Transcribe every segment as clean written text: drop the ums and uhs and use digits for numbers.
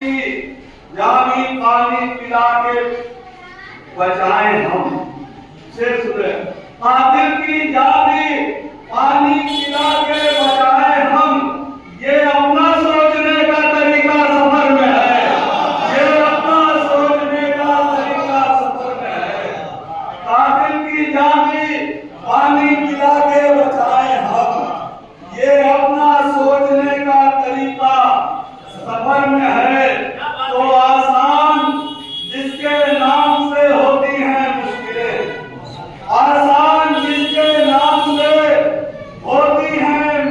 या भी पानी पिला के बचाए हम से सुने कातिल की जाती पानी पिला के बचाए हम। ये अपना सोचने का तरीका सफर में है, ये अपना सोचने का तरीका सफर में है। कातिल की जाती पानी पिला के बचाए हम, ये अपना सोचने का तरीका सफर में है। तो आसान जिसके नाम से होती हैं मुश्किलें, आसान जिसके नाम से होती हैं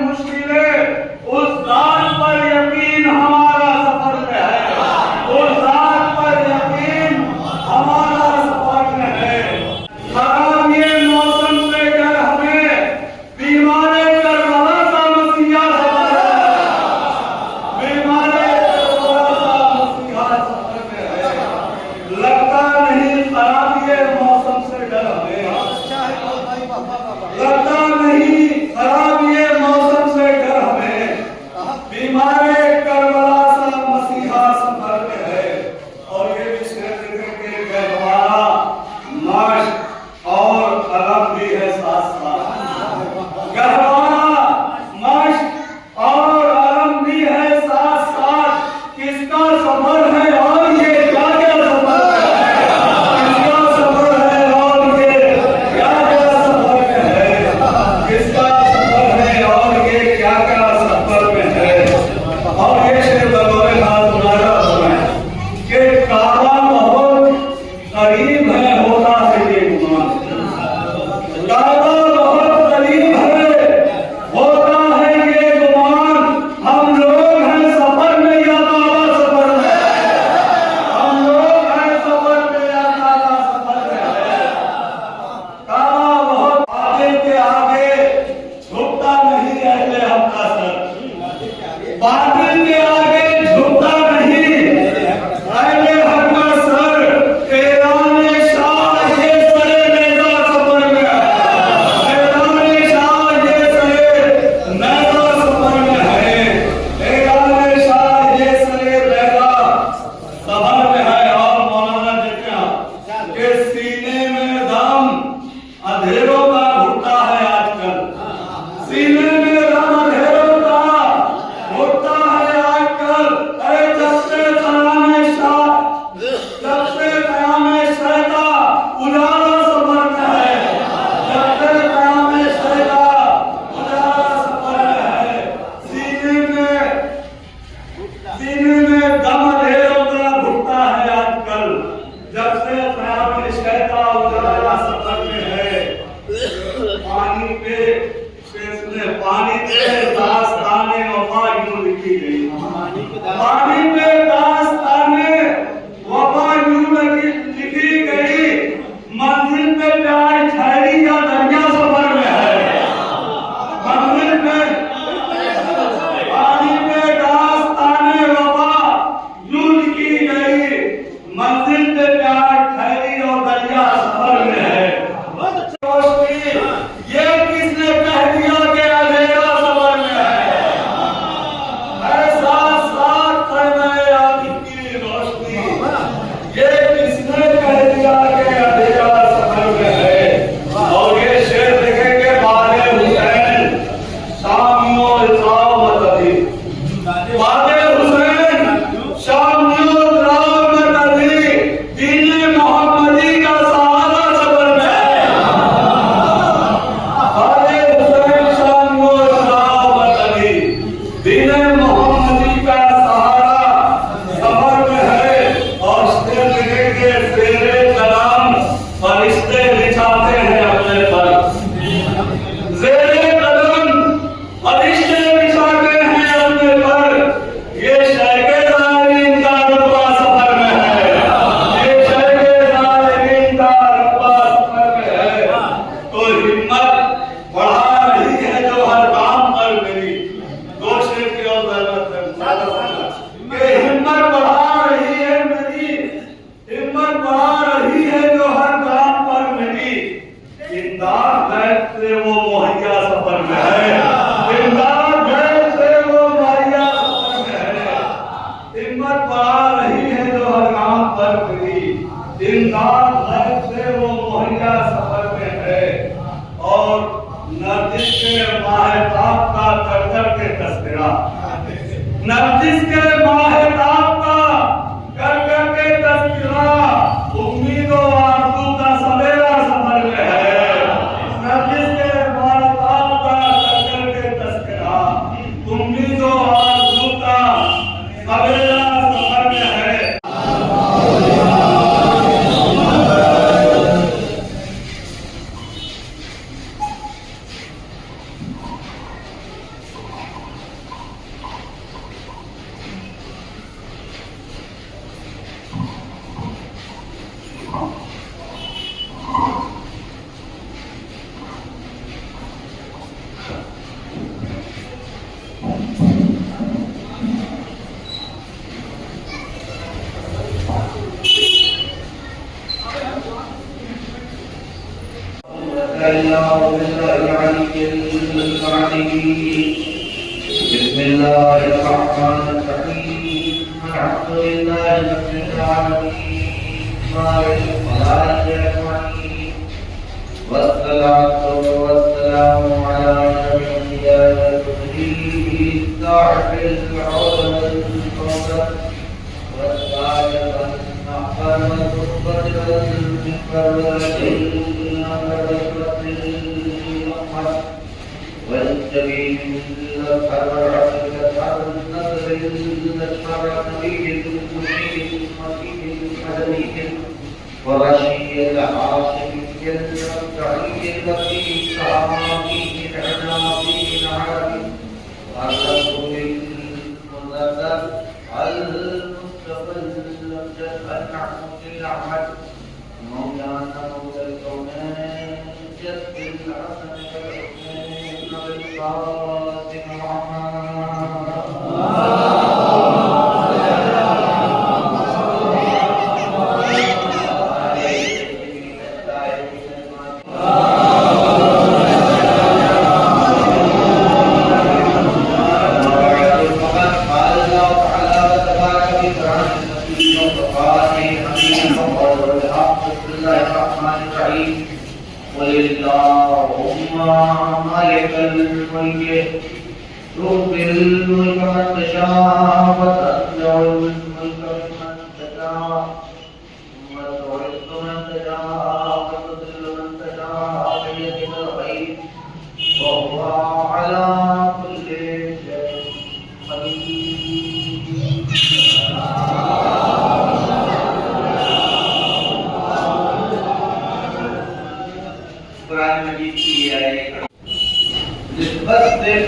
रही है जो हरगाम पर फिरी, दिन रात घर से वो मुहैया सफर में है, और नरगिस के माहताब का कर कर के तस्करा, नरगिस के माहताब का कर कर के तस्करा, उम्मीदों आरज़ू का सवेरा सफर में है। नरगिस के माहताब का कर कर के तस्करा, उम्मीदों आरज़ू का सवेरा सफर में है।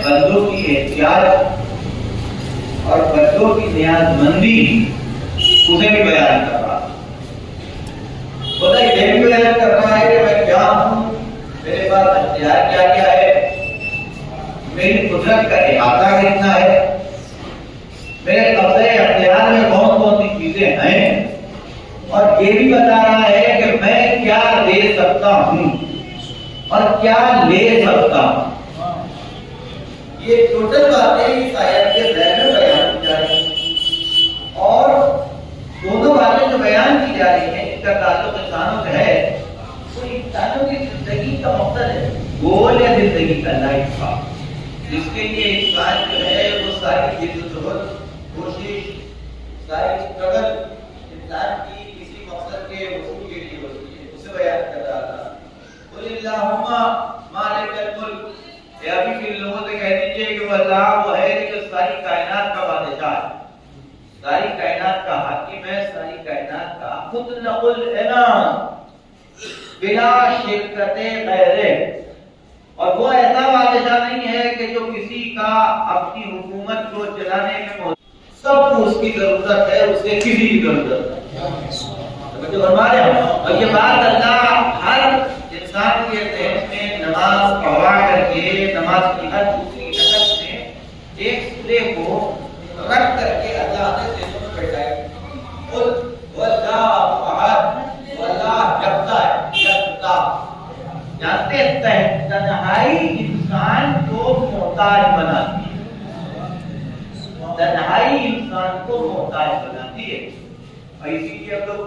बंदों की एहतियात और बंदों की नियाजमंदी उसे भी बयान कर रहा है। खुदा ये भी बयान कर रहा है कि मैं क्या हूँ, मेरे पास अख्तियार क्या क्या है, मेरी कुदरत का इहाता कितना है, मेरे कब्जे अख्तियार में कौन कौन सी चीजें हैं, और ये भी बता रहा है कि मैं क्या दे सकता हूँ और क्या ले सकता हूँ। ये टोटल बातें इस आयत के ज़हन में बयान की जा रही हैं, और दोनों बातें जो बयान की जा रही हैं इसका ताल्लुक इंसानों से है, तो इंसानों की जिंदगी का मकसद है, गोल है जिंदगी का, लाइफ का, जिसके लिए इंसान जो है वो सारी जिद्दोजहद, कोशिश, सारी स्ट्रगल इंसान की किसी मकसद के वसूल के लिए होती है, उसे बयान कर रहा था। कुल्लिल्लाहुम्मा मालिकल मुल्क, अभी के लोगों से कह दीजिए कि वो अल्लाह वो है जो सारी कायनात का बादशाह है, सारी कायनात का हाकिम है, सारी कायनात का मुतलकुल इनाम बिला शिरकते गैरे, और वो ऐसा बादशाह नहीं है कि जो किसी का अपनी हुकूमत को चलाने में सबको उसकी जरूरत है, उसे किसी की जरूरत है। तो हमारे और ये बात अल्लाह हर इंसान के जहन में नमाज पढ़ा करके, नमाज की हर दूसरी रकअत में एक सूरे को रख करके अल्लाह ने दिलों में बैठाया। कुल वल्लाहु अहद, वल्लाह जगता है, जगता जानते हैं, तन्हाई इंसान को मोहताज बनाती है, तन्हाई इंसान को मोहताज बनाती है। इसीलिए हम लोग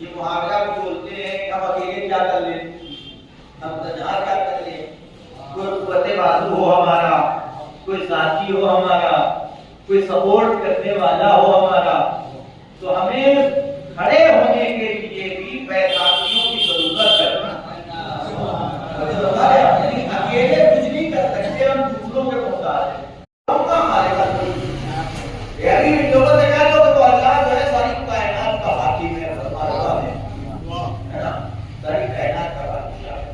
ये मुहावरा भी बोलते हैं कि हम अकेले क्या कर ले, हम तन्हा क्या कर ले, कोई कुव्वते बाजू हो हमारा, कोई साथी हो हमारा, कोई सपोर्ट करने वाला हो हमारा। तो हमें खड़े होने के लिए भी पैसानियों की जरूरत है। अकेले कुछ नहीं कर सकते, हम दूसरों के मोहताज हैं। हमारे पास अभी लोगों से कह दो तो अल्लाह जो है सारी कायनात का हाकिम है, है ना, सारी कायनात का बादशाह है।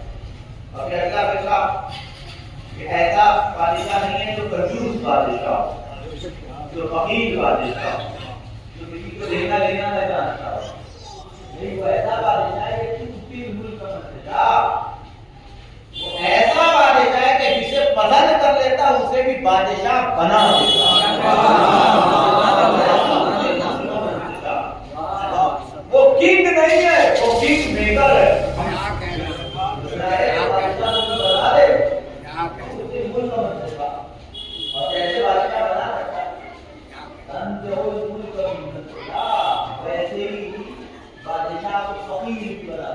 और अल्लाह के साथ ये ऐसा बादशाह नहीं है जो कंजूस बादशाह, जो फकीर बादशाह, जो किसी को देना लेना नहीं जानता, नहीं, वो ऐसा बादशाह है कि उसकी मुल्क का बादशाह, वो ऐसा बादशाह है कि जिसे पसंद कर लेता उसे भी बादशाह बना देता। वो किंग नहीं है, वो किंग मेकर है। और ऐसे बादशाह बना सकता वैसे ही बादशाह को फकीर भी बना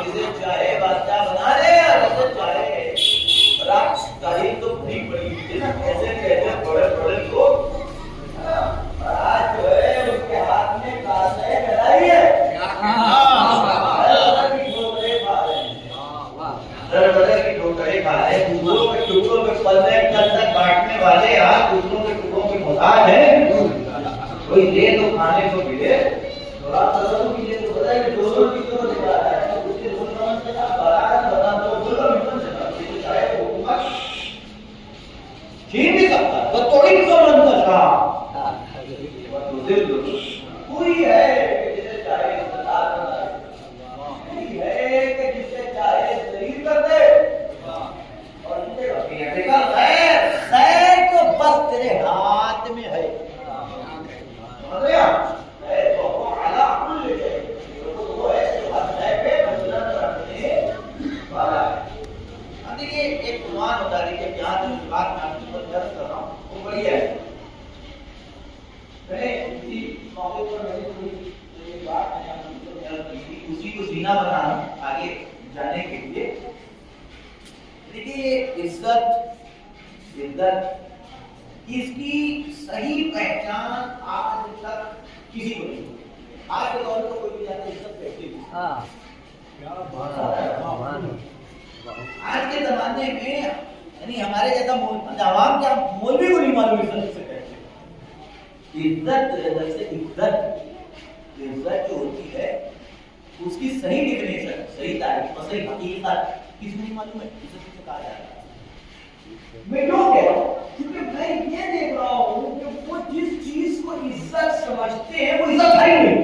जिसे चाहे बादशाह बना दे, जिसे चाहे तारीफ तो बड़ी बड़ी है ना, कैसे कैसे बड़े बड़े लोग, आज जो है उसके हाथ में कासे कलाई है, बड़े की ठोकरें खा रहे, दूसरों के टुकड़ों पे पलने तक बांटने वाले आज दूसरों के टुकड़ों के मोहताज है। कोई दे तो खाने को मिले, थोड़ा तसल्लुल कीजिए तो बताइए कि दोनों की तो दिखा रहा है, तो उसके दोनों समझ से आप बड़ा बता दो, दोनों मिशन से ये चाहे वो हुकूमत छीन भी सकता है, तो थोड़ी समझ सकता कोई है कि जिसे चाहे इस्तेमाल बना दे, कोई है कि जिसे चाहे शरीर कर दे, और जिसे देखा खैर खैर तो बस तेरे हाथ में है, समझ रहे आप? देखिए एक कुरान होता है, देखिए यहाँ जो बात मैं आपके ऊपर दर्ज कर रहा हूँ वो बढ़िया है। मैंने इसी मौके पर मैंने कोई एक बात मैंने आपको दर्ज की थी, उसी को जीना बनाना आगे जाने के लिए। देखिए इज्जत इसकी सही पहचान आज तक किसी को नहीं, आज के दौर में कोई भी जाता इज्जत कैसे दी। आज के जमाने में यानी हमारे जैसा आवाम क्या मौलवी को नहीं मालूम इज्जत से कैसे। इज्जत जो होती है उसकी सही डिफिनेशन, सही तारीफ, सही हकीकत किसी को नहीं मालूम है, इज्जत किसे कहा जाता है। मैं क्यों कह रहा हूँ, क्योंकि मैं ये देख रहा हूँ कि वो जिस चीज को इज्जत समझते हैं वो इज्जत है ही नहीं।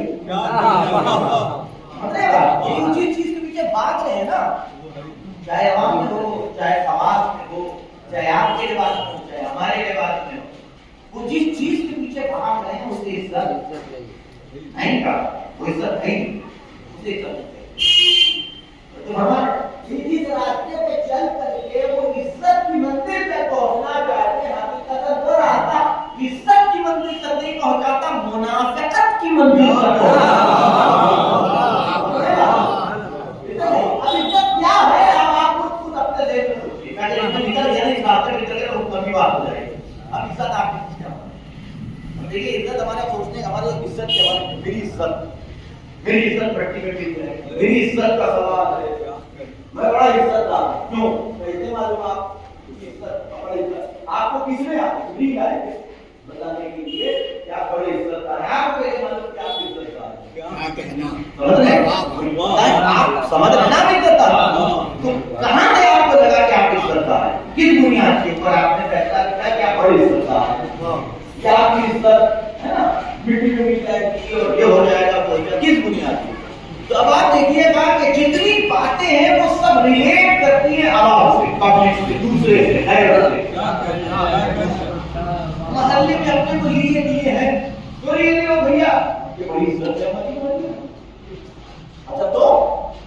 मतलब जिस चीज के पीछे भाग रहे हैं ना, चाहे आवाम में हो, चाहे समाज में हो, चाहे आपके लिबास में हो, चाहे हमारे लिबास में हो, वो जिस चीज के पीछे भाग रहे हैं उसे इज्जत नहीं का, वो इज्जत है ही, उसे इज्जत है। तो हमारे जिस रास्ते पे चल करके वो इज्जत की मंजिल तक पहुंचना चाहते हैं, हकीकत वो रास्ता इज्जत की मंजिल तक नहीं पहुंचाता, मुनाफिकत की मंजिल तक पहुंचाता। अब इज्जत क्या है, अब आप खुद अपने देश में सोचिए। मैं निकल गया इस रास्ते में निकल गया तो ऊपर की बात हो जाएगी। अब इज्जत आपकी क्या है? देखिए इज्जत हमारा सोचने, हमारी इज्जत के हमारी मेरी इज्जत प्रैक्टिकली है, मेरी इज्जत का सवाल है, मैं बड़ा इज्जतदार हूं, क्यों कैसे मालूम आप इज्जत बड़ा इज्जत आपको किसने आती है बताने के लिए क्या बड़े इज्जतदार है, आपको कैसे मालूम कि आप इज्जतदार हैं? क्या कहना समझ रहे हैं आप, समझ रहे ना इज्जतदार तो कहां से आपको लगा कि आप इज्जतदार हैं, किस बुनियाद के ऊपर आपने फैसला किया कि आप बड़े इज्जतदार हैं, क्या आपकी इज्जत है ना मिट्टी में मिल जाएगी और ये हो जाएगा, किस बुनियाद पर? तो अब आप देखिएगा कि जितनी बातें हैं वो सब रिलेट करती हैं आवाज से, पब्लिक से, दूसरे से, मोहल्ले में अपने को लिए हैं तो ये लो भैया ये बड़ी इज्जत है हमारी। अच्छा तो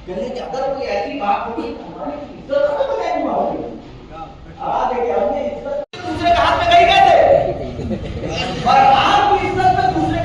कहने कि अगर कोई ऐसी बात होगी हमारी इज्जत खत्म हो जाएगी वहां पे। देखिए हमने इज्जत दूसरे के हाथ में गई कैसे, और आपकी इज्जत में दूसरे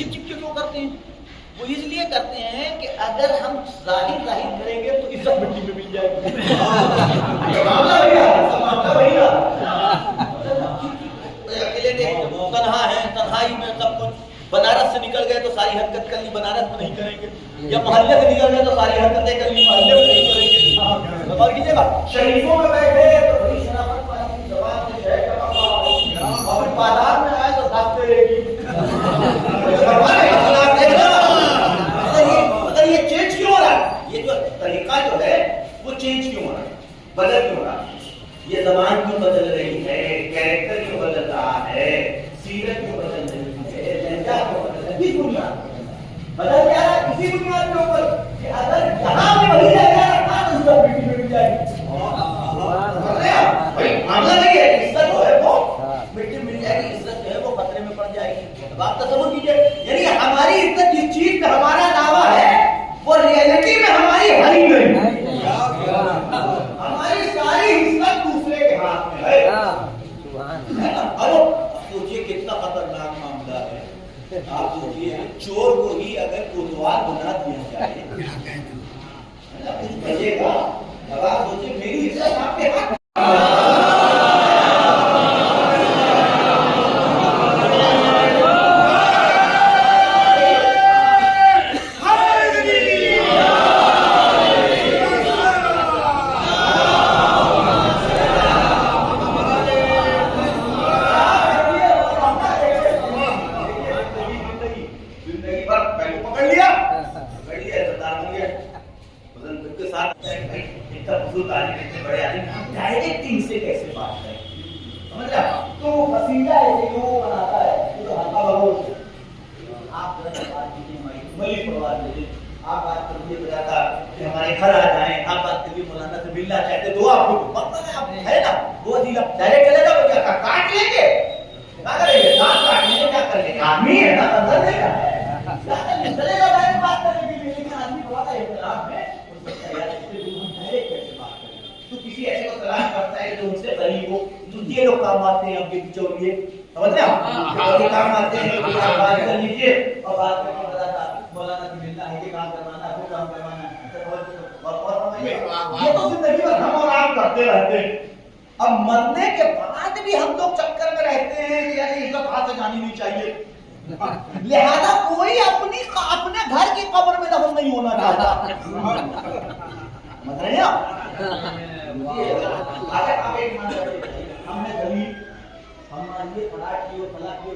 चिप चिप क्यों करते हैं? वो इसलिए करते हैं कि अगर हम जाहिर करेंगे तो इज्जत मिट्टी में मिल जाएगी। अकेले तन्हा है, तन्हाई में सब कुछ। बनारस से निकल गए तो सारी हरकत कर ली, बनारस में नहीं करेंगे। या मोहल्ले से निकल गए तो सारी हरकतें कर ली, मोहल्ले में नहीं करेंगे। और कीजिएगा, शरीफों में बैठे तो बड़ी शराफत वाली जवाब से शहर का पापा, और बाजार में आए तो भागते रहेगी। ये चेंज क्यों हो रहा है? ये जो तरीका जो है वो चेंज क्यों हो रहा है, बदल क्यों रहा है? ये जबान क्यों बदल रही है, कैरेक्टर क्यों बदल रहा है, सीरत क्यों बदल रही है, लहजा क्यों बदल रहा है? किस बुनियाद पर बदल क्या है? किसी बुनियाद के ऊपर कि अगर यहाँ भी वही लहजा रखा तो उसका मिट्टी में मिल जाएगी। मामला नहीं है, इज्जत जो है वो मिट्टी में मिल जाएगी, इज्जत जो है वो खतरे में पड़ जाएगी। अब आप तसव्वुर कीजिए, यानी हमारी इज्जत जिस चीज का हमारा दावा है वो रियलिटी में हमारी है ही नहीं। हमारी सारी इज्जत दूसरे के हाथ में है। अब सोचिए कितना खतरनाक मामला है। आप सोचिए, चोर को ही अगर कोतवाल बना दिया जाए, कुछ बचेगा? अब आप सोचिए मेरी इज्जत आपके हाथ। डायरेक्टिंग से कैसे बात करें, समझ रहे हैं? तो वसीला ऐसे लोगों को बनाता है, तो हल्का बगोल आप जरा बात कीजिए, मलिक परिवार लीजिए, आप बात करिए बजाता कि हमारे घर आ जाएं, आप बात करिए मौलाना से मिलना चाहते तो आपको मतलब आप है ना वो वसीला डायरेक्ट चले जाओ, क्या काट लेंगे, क्या करेंगे? दांत काट लेंगे, क्या कर लेंगे? आदमी है ना, अंदर नहीं है, चलेगा डायरेक्ट बात करने के लिए, लेकिन आदमी थोड़ा सा इख्तिलाफ में तो किसी ऐसे को तलाश करता है जो उनसे करीब हो, तो ये लोग काम आते हैं। अब ये बिचौलिए, समझ रहे हैं, काम आते हैं कि आप बात कर लीजिए और बात करके बताता मौलाना से मिलना है, ये काम करवाना है, वो काम करवाना है, ये तो जिंदगी भर हम और आप करते रहते हैं। अब मरने के बाद भी हम लोग चक्कर में रहते हैं कि यार इज्जत हाथ से जानी नहीं चाहिए, लिहाजा कोई अपने घर की कब्र में दफन नहीं होना चाहता। समझ रहे हैं आप? हमने गरीब, हम ये फलाट की और फलाट की